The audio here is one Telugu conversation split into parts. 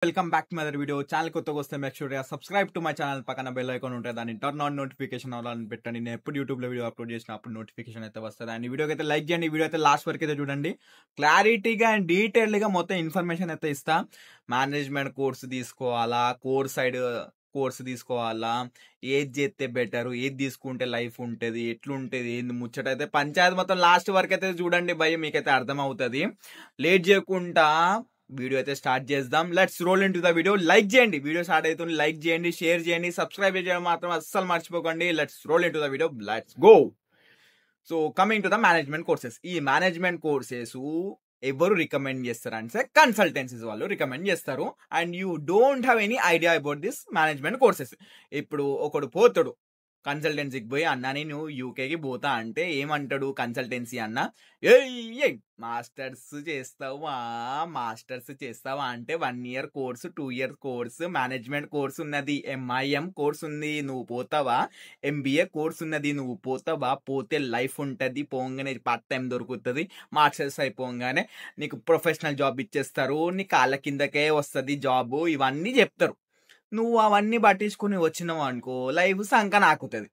Welcome back to my other video. Channel కొత్తగా వస్తే make sure subscribe to my channel. పక్కన బెల్ ఐకాన్ ఉంటుంది, దాన్ని టర్న్ ఆన్ నోటిఫికేషన్ అని పెట్టండి. నేను ఎప్పుడు యూట్యూబ్లో వీడియో అప్లోడ్ చేసిన అప్పుడు నోటిఫికేషన్ అయితే వస్తుంది. అండ్ ఈ వీడియోకి అయితే లైక్ చేయండి. ఈ వీడియో అయితే లాస్ట్ వరకు అయితే చూడండి. క్లారిటీగా అండ్ డీటెయిల్గా మొత్తం ఇన్ఫర్మేషన్ అయితే ఇస్తా. మేనేజ్మెంట్ కోర్స్ తీసుకోవాలా, కోర్స్ తీసుకోవాలా, ఏది చేస్తే బెటర్, ఏది తీసుకుంటే లైఫ్ ఉంటుంది, ఎట్లుంటుంది, ఏంది ముచ్చట అయితే పంచాయతీ మొత్తం లాస్ట్ వరకు అయితే చూడండి భయ, మీకైతే అర్థమవుతుంది. లేట్ చేయకుండా వీడియో అయితే స్టార్ట్ చేద్దాం. Let's roll in to the video. Like చేయండి, వీడియో స్టార్ట్ అవుతుంది. లైక్ చేయండి, షేర్ చేయండి, సబ్స్క్రైబ్ చేయడం మాత్రం అస్సలు మర్చిపోకండి. Let's roll in to the video. Let's go. So coming to the management courses. ఈ మేనేజ్మెంట్ కోర్సెస్ ఎవరు రికమెండ్ చేస్తారు అంటే కన్సల్టెన్సీస్ వాళ్ళు రికమెండ్ చేస్తారు. And you don't have any idea about this management courses. ఇప్పుడు ఒకడు పోతాడు కన్సల్టెన్సీకి పోయి, అన్న నేను యూకేకి పోతా అంటే ఏమంటాడు కన్సల్టెన్సీ అన్న, ఏ మాస్టర్స్ చేస్తావా అంటే 1 year course, 2 years course, management course ఉన్నది, MIM కోర్స్ ఉంది, నువ్వు పోతావా, MBA కోర్స్ ఉన్నది, నువ్వు పోతావా, పోతే లైఫ్ ఉంటుంది, పోగానే పార్ట్ టైం దొరుకుతుంది, మాస్టర్స్ అయిపోగానే నీకు ప్రొఫెషనల్ జాబ్ ఇచ్చేస్తారు, నీ కాళ్ళ కిందకే వస్తుంది జాబు, ఇవన్నీ చెప్తారు. నువ్వు అవన్నీ పట్టించుకుని వచ్చినావు అనుకో, లైఫ్ సంకన ఆకుతుంది.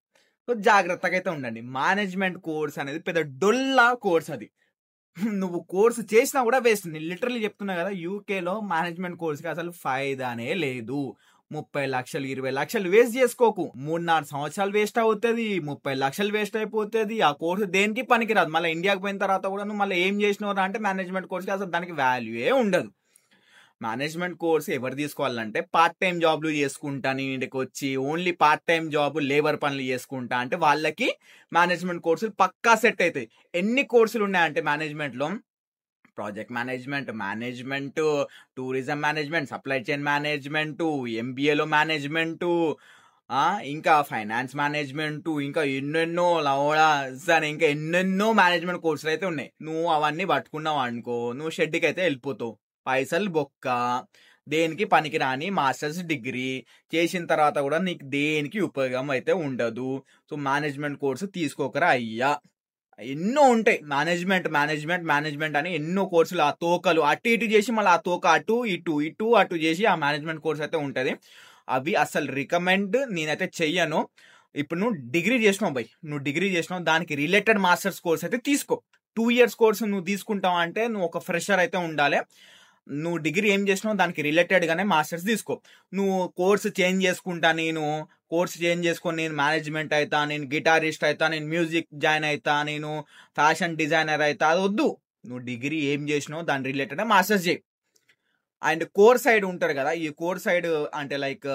సో జాగ్రత్తగా అయితే ఉండండి. మేనేజ్మెంట్ కోర్స్ అనేది పెద్ద డొల్లా కోర్స్. అది నువ్వు కోర్సు చేసినా కూడా వేస్ట్. నేను లిటరల్లీ చెప్తున్నా కదా, యూకేలో మేనేజ్మెంట్ కోర్స్కి అసలు ఫైదానే లేదు. 30 లక్షలు 20 లక్షలు వేస్ట్ చేసుకోకు. 3-4 సంవత్సరాలు వేస్ట్ అవుతుంది, 30 లక్షలు వేస్ట్ అయిపోతుంది. ఆ కోర్సు దేనికి పనికిరాదు. మళ్ళీ ఇండియాకి పోయిన తర్వాత కూడా నువ్వు మళ్ళీ ఏం చేసినావు అంటే మేనేజ్మెంట్ కోర్స్కి అసలు దానికి వాల్యూయే ఉండదు. మేనేజ్మెంట్ కోర్స్ ఎవరు తీసుకోవాలంటే పార్ట్ టైం జాబ్లు చేసుకుంటాను ఇంటికి వచ్చి only part time job labour పనులు చేసుకుంటా అంటే వాళ్ళకి మేనేజ్మెంట్ కోర్సులు పక్కా సెట్ అవుతాయి. ఎన్ని కోర్సులు ఉన్నాయంటే మేనేజ్మెంట్లో project management, tourism management, supply chain management, MBAలో మేనేజ్మెంట్, ఇంకా ఫైనాన్స్ మేనేజ్మెంట్, ఇంకా ఎన్నెన్నో లవడాస్ అని ఇంకా ఎన్నెన్నో మేనేజ్మెంట్ కోర్సులు అయితే ఉన్నాయి. నువ్వు అవన్నీ పట్టుకున్నావు అనుకో, నువ్వు షెడ్కి అయితే వెళ్ళిపోతావు. పైసలు బొక్క, దేనికి పనికిరాని మాస్టర్స్ డిగ్రీ చేసిన తర్వాత కూడా నీకు దేనికి ఉపయోగం అయితే ఉండదు. సో మేనేజ్మెంట్ కోర్సు తీసుకోకరా అయ్యా. ఎన్నో ఉంటాయి మేనేజ్మెంట్ అని ఎన్నో కోర్సులు, ఆ తోకలు అటు ఇటు చేసి మళ్ళీ ఆ తోక అటు చేసి ఆ మేనేజ్మెంట్ కోర్స్ అయితే ఉంటుంది. అవి అసలు రికమెండ్ నేనైతే చెయ్యను. ఇప్పుడు నువ్వు డిగ్రీ చేసినావు దానికి రిలేటెడ్ మాస్టర్స్ కోర్స్ అయితే తీసుకో. 2 years కోర్సు నువ్వు తీసుకుంటావు అంటే నువ్వు ఒక ఫ్రెషర్ అయితే ఉండాలి. నువ్వు డిగ్రీ ఏం చేసినావు దానికి రిలేటెడ్గానే మాస్టర్స్ తీసుకో. నువ్వు కోర్సు చేంజ్ చేసుకొని నేను మేనేజ్మెంట్ అవుతా, నేను గిటారిస్ట్ అవుతా, నేను మ్యూజిక్ జాయిన్ అవుతా, నేను ఫ్యాషన్ డిజైనర్ అవుతా, అది వద్దు. నువ్వు డిగ్రీ ఏం చేసినావు దాని రిలేటెడ్ మాస్టర్స్ చేయి. అండ్ కోర్ సైడ్ ఉంటారు కదా, ఈ కోర్ సైడ్ అంటే లైక్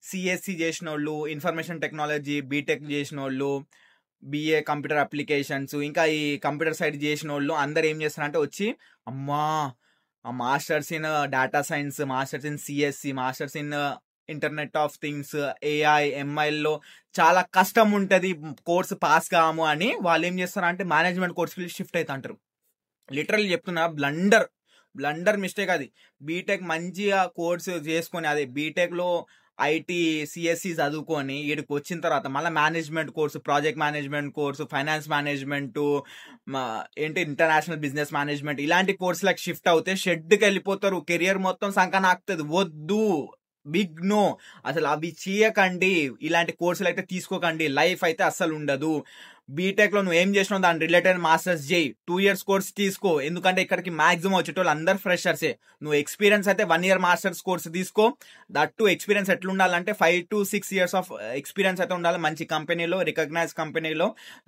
CSC చేసిన వాళ్ళు, ఇన్ఫర్మేషన్ టెక్నాలజీ బీటెక్ చేసిన వాళ్ళు, BA కంప్యూటర్ అప్లికేషన్స్, ఇంకా ఈ కంప్యూటర్ సైడ్ చేసిన వాళ్ళు అందరు ఏం చేస్తారంటే వచ్చి అమ్మా masters in data science, masters in CSC, masters in internet of things, AI, MLలో చాలా కష్టం ఉంటుంది, కోర్సు పాస్ కాము అని వాళ్ళు ఏం చేస్తారంటే మేనేజ్మెంట్ కోర్సుకి షిఫ్ట్ అవుతా అంటారు. లిటరల్లీ చెప్తున్నా, బ్లండర్ మిస్టేక్ అది. బీటెక్ మంచిగా కోర్సు చేసుకొని, అదే బీటెక్లో IT CSC చదువుకొని వీడికి వచ్చిన తర్వాత మళ్ళీ management course, project management course, finance management, international business management, ఇలాంటి కోర్సులకు షిఫ్ట్ అవుతే షెడ్కి వెళ్ళిపోతారు. కెరియర్ మొత్తం సంకన ఆకుతుంది. వద్దు, బిగ్ నో. అసలు అవి చేయకండి, ఇలాంటి కోర్సులు అయితే తీసుకోకండి. లైఫ్ అయితే అస్సలు ఉండదు. బీటెక్లో నువ్వు ఏం చేసినావు దాని రిలేటెడ్ మాస్టర్స్ చేయి. 2 years కోర్స్ తీసుకో, ఎందుకంటే ఇక్కడికి మాక్సిమం వచ్చేటోళ్ళు అందరు ఫ్రెషర్సే. నువ్వు ఎక్స్పీరియన్స్ అయితే 1 year మాస్టర్స్ కోర్స్ తీసుకో. దట్టు ఎక్స్పీరియన్స్ ఎట్లా ఉండాలంటే 5 to 6 years ఆఫ్ ఎక్స్పీరియన్స్ అయితే ఉండాలి మంచి కంపెనీలో, రికగ్నైజ్ కంపెనీలో.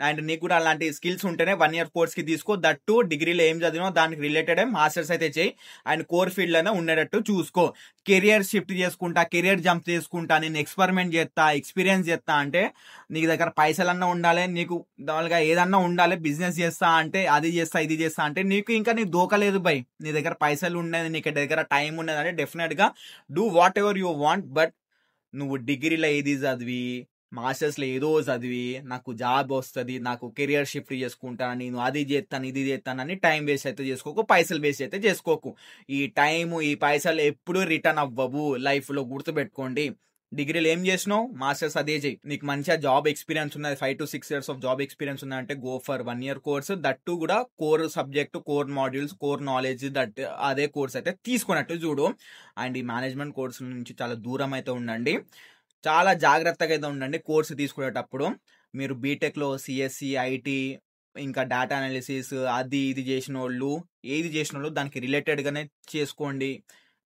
అండ్ నీకు కూడా అలాంటి స్కిల్స్ ఉంటేనే 1 year కోర్స్కి తీసుకో. దట్టు డిగ్రీలో ఏం చదివినో దానికి రిలేటెడ్ మాస్టర్స్ అయితే చేయి. అండ్ కోర్ ఫీల్డ్లోనే ఉండేటట్టు చూసుకో. కెరియర్ షిఫ్ట్ చేసుకుంటా, కెరియర్ జంప్ చేసుకుంటా, నేను ఎక్స్పెరిమెంట్ చేస్తా, ఎక్స్పీరియన్స్ చేస్తా అంటే నీకు దగ్గర పైసలన్నా ఉండాలి, నీకు దానిగా ఏదన్నా ఉండాలి. బిజినెస్ చేస్తా అంటే అది చేస్తా ఇది చేస్తా అంటే నీకు ఇంకా నీ దోకలేదు బై. నీ దగ్గర పైసలు ఉన్నది, నీకు దగ్గర టైం ఉన్నది అంటే డెఫినెట్గా do what ever you want. But నువ్వు డిగ్రీలో ఏది చదివి, మాస్టర్స్లో ఏదో చదివి నాకు జాబ్ వస్తుంది, నాకు కెరియర్ షిఫ్ట్ చేసుకుంటాను, నేను అది చేస్తాను ఇది చేస్తానని టైం వేస్ట్ అయితే చేసుకోకు, పైసలు వేస్ట్ అయితే చేసుకోకు. ఈ టైము ఈ పైసలు ఎప్పుడు రిటర్న్ అవ్వవు లైఫ్లో, గుర్తుపెట్టుకోండి. డిగ్రీలో ఏం చేసినావు, మాస్టర్స్ అదే చేయి. నీకు మంచిగా జాబ్ ఎక్స్పీరియన్స్ ఉన్నది, 5 to 6 years of job experience ఉన్నదంటే go for 1 year course. That కూడా core subject, core modules, core knowledge that అదే కోర్స్ అయితే తీసుకున్నట్టు చూడు. అండ్ ఈ మేనేజ్మెంట్ కోర్స్ నుంచి చాలా దూరం అయితే ఉండండి, చాలా జాగ్రత్తగా అయితే ఉండండి కోర్సు తీసుకునేటప్పుడు. మీరు బీటెక్లో సిఎస్సి, ఐటీ, ఇంకా డేటా అనాలిసిస్ అది ఇది చేసిన వాళ్ళు, ఏది చేసిన వాళ్ళు దానికి రిలేటెడ్గానే చేసుకోండి.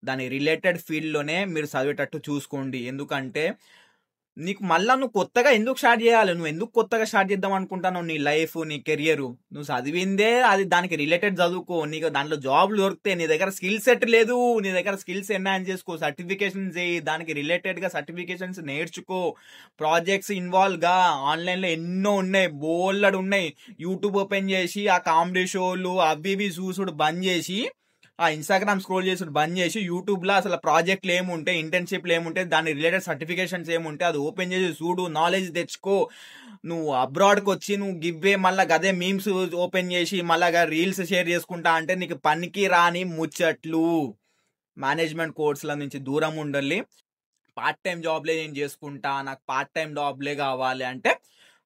దాని రిలేటెడ్ ఫీల్డ్లోనే మీరు చదివేటట్టు చూసుకోండి. ఎందుకంటే నీకు మళ్ళీ నువ్వు కొత్తగా ఎందుకు స్టార్ట్ చేయాలి, నువ్వు ఎందుకు కొత్తగా స్టార్ట్ చేద్దాం అనుకుంటాను నీ లైఫ్, నీ కెరియర్. నువ్వు చదివిందే అది, దానికి రిలేటెడ్ చదువుకో. నీకు దాంట్లో జాబ్లు దొరికితే, నీ దగ్గర స్కిల్ సెట్ లేదు, నీ దగ్గర స్కిల్స్ ఎన్హాన్స్ చేసుకో, సర్టిఫికేషన్స్ చేయి, దానికి రిలేటెడ్గా సర్టిఫికేషన్స్ నేర్చుకో, ప్రాజెక్ట్స్ ఇన్వాల్వ్ గా. ఆన్లైన్లో ఎన్నో ఉన్నాయి, బోల్లడు ఉన్నాయి. యూట్యూబ్ ఓపెన్ చేసి ఆ కామెడీ షోలు అవి ఇవి చూసుడు బంద్ చేసి, ఆ ఇన్స్టాగ్రామ్ స్క్రోల్ చేసుడు బంద్ చేసి, యూట్యూబ్లో అసలు ప్రాజెక్టులు ఏముంటాయి, ఇంటర్న్షిప్లు ఏముంటాయి, దాని రిలేటెడ్ సర్టిఫికేషన్స్ ఏముంటాయి అది ఓపెన్ చేసి చూడు, నాలెడ్జ్ తెచ్చుకో. నువ్వు అబ్రాడ్కి వచ్చి నువ్వు గివ్వే మళ్ళీ గదే మీమ్స్ ఓపెన్ చేసి మళ్ళా రీల్స్ షేర్ చేసుకుంటా అంటే నీకు పనికి రాని ముచ్చట్లు. మేనేజ్మెంట్ కోర్సుల నుంచి దూరం ఉండాలి. పార్ట్ టైం జాబ్లే నేను చేసుకుంటా, నాకు పార్ట్ టైం జాబ్లే కావాలి అంటే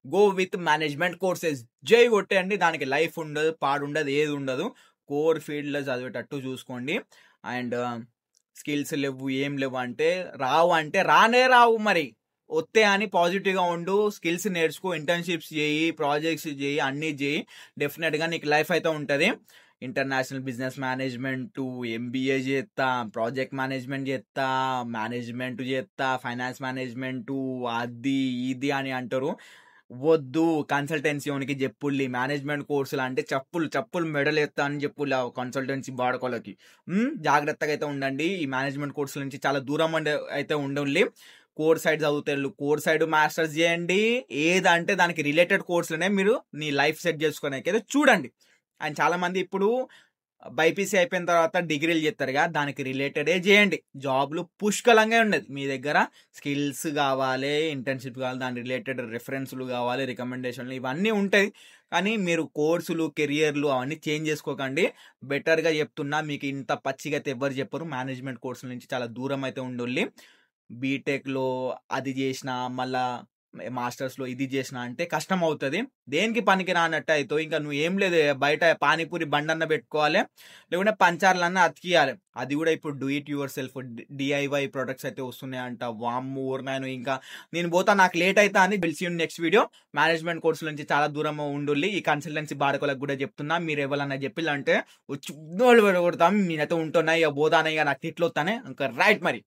గో విత్ మేనేజ్మెంట్ కోర్సెస్. జై కొట్టేయండి, దానికి లైఫ్ ఉండదు, పాడుండదు, ఏది ఉండదు. కోర్ ఫీల్డ్లో చదివేటట్టు చూసుకోండి. అండ్ స్కిల్స్ లేవు, ఏం లేవు అంటే రావు అంటే రానే రావు, మరి వస్తే అని పాజిటివ్గా ఉండు. స్కిల్స్ నేర్చుకో, ఇంటర్న్షిప్స్ చేయి, ప్రాజెక్ట్స్ చేయి, అన్నీ చేయి. డెఫినెట్గా నీకు లైఫ్ అయితే ఉంటుంది. ఇంటర్నేషనల్ బిజినెస్ మేనేజ్మెంట్, ఎంబీఏ చేస్తా, ప్రాజెక్ట్ మేనేజ్మెంట్ చేస్తా, మేనేజ్మెంట్ చేస్తా, ఫైనాన్స్ మేనేజ్మెంట్, అది ఇది అని అంటారు. వద్దు, కన్సల్టెన్సీ ఓనికి చెప్పుల్లి. మేనేజ్మెంట్ కోర్సులు అంటే చెప్పులు మెడల్ ఎత్తా అని చెప్పుల్లి కన్సల్టెన్సీ బాడుకోలకి. జాగ్రత్తగా అయితే ఉండండి. ఈ మేనేజ్మెంట్ కోర్సుల నుంచి చాలా దూరం అయితే ఉండాలి. కోర్ సైడ్ చదువుతారు, కోర్ సైడ్ మాస్టర్స్ చేయండి. ఏదంటే దానికి రిలేటెడ్ కోర్సులనే మీరు నీ లైఫ్ సెట్ చేసుకోవడానికి అయితే చూడండి. అండ్ చాలా మంది ఇప్పుడు బైపీసీ అయిపోయిన తర్వాత డిగ్రీలు చేస్తారుగా, దానికి రిలేటెడే చేయండి. జాబ్లు పుష్కలంగా ఉండదు. మీ దగ్గర స్కిల్స్ కావాలి, ఇంటర్న్షిప్ కావాలి, దాని రిలేటెడ్ రెఫరెన్స్లు కావాలి, రికమెండేషన్లు ఇవన్నీ ఉంటాయి. కానీ మీరు కోర్సులు, కెరియర్లు అవన్నీ చేంజ్ చేసుకోకండి. బెటర్గా చెప్తున్నా, మీకు ఇంత పచ్చిగా అయితే ఎవరు చెప్పరు. మేనేజ్మెంట్ కోర్సుల నుంచి చాలా దూరం అయితే ఉండాలి. బీటెక్లో అది చేసిన, మళ్ళా మాస్టర్స్లో ఇది చేసిన అంటే కష్టం అవుతుంది, దేనికి పనికి రానట్టు అవుతావు. ఇంకా నువ్వు ఏం లేదు, బయట పానీపూరి బండన్న పెట్టుకోవాలి, లేకుంటే పంచార్లన్నా అతికియాలి. అది కూడా ఇప్పుడు do it your self DIY products అయితే వస్తున్నాయంట. వామ్మో నేను ఇంకా నేను పోతా, నాకు లేట్ అవుతా అని పిలిచి నెక్స్ట్ వీడియో. మేనేజ్మెంట్ కోర్సుల నుంచి చాలా దూరం ఉండాలి. ఈ కన్సల్టెన్సీ బాడుకోలకు కూడా చెప్తున్నా, మీరు ఎవరన్నా చెప్పిల్లంటే వచ్చి కొడతాం, నేనైతే ఉంటున్నా, ఇక పోతానే, ఇక నాకు తిట్లు వస్తానే ఇంకా రైట్ మరి.